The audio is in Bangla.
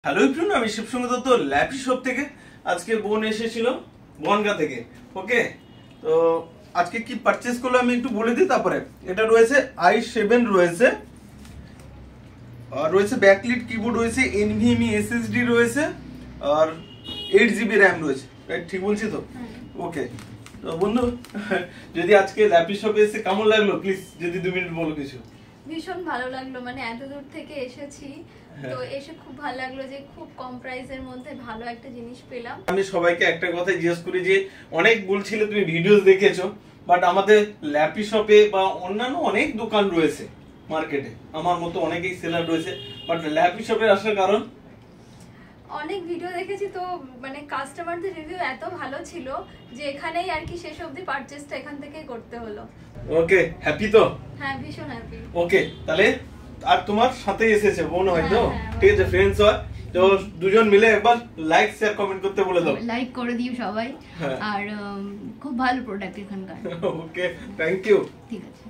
হ্যালো এভরিওয়ান, আমি শিবসঙ্গ দত্ত ল্যাপি শপ থেকে। আজকে বোন এসেছিল বনগা থেকে। ওকে, তো আজকে কি পারচেজ করলো আমি একটু বলে দিই। তারপরে এটা রয়েছে i7 রয়েছে, আর রয়েছে ব্যাকলিট কিবোর্ড রয়েছে, NVMe SSD রয়েছে, আর 8GB র্যাম রয়েছে। রাইট, ঠিক বলছি তো? ওকে, তো বন্ধু যদি আজকে ল্যাপি শপে এসে কেমন লাগলো প্লিজ যদি 2 মিনিট বলো কিছু। ভীষণ ভালো লাগলো, মানে এত দূর থেকে এসেছি তো এসে খুব ভালো লাগলো যে খুব কম প্রাইসের মধ্যে ভালো একটা জিনিস পেলাম। আমি সবাইকে একটা কথা জিজ্ঞেস করি যে অনেক বলছিলে তুমি ভিডিওস দেখেছো, বাট আমাদের ল্যাপি শপে বা অন্যান্য অনেক দোকান রয়েছে মার্কেটে, আমার মতো অনেকেই সেলার রয়েছে, বাট ল্যাপি শপে আসার কারণ অনেক ভিডিও দেখেছি তো মানে কাস্টমারদের রিভিউ এত ভালো ছিল যে এখানেই আর কি শেষ অবধি পারচেজটা এখান থেকেই করতে হলো। ওকে, হ্যাপি তো? হ্যাঁ, ভীষণ হ্যাপি। ওকে, তাহলে আর তোমার সাথে এসেছে বোন হয়তো, হ্যাঁ, ঠিক আছে, ফ্রেন্ডস হয় তো দুজন মিলে একবার লাইক শেয়ার কমেন্ট করতে বলে দাও। লাইক করে দিও সবাই। হ্যাঁ। আর খুব ভালো প্রোডাক্ট এখানকার। ওকে, থ্যাংক ইউ। ঠিক আছে।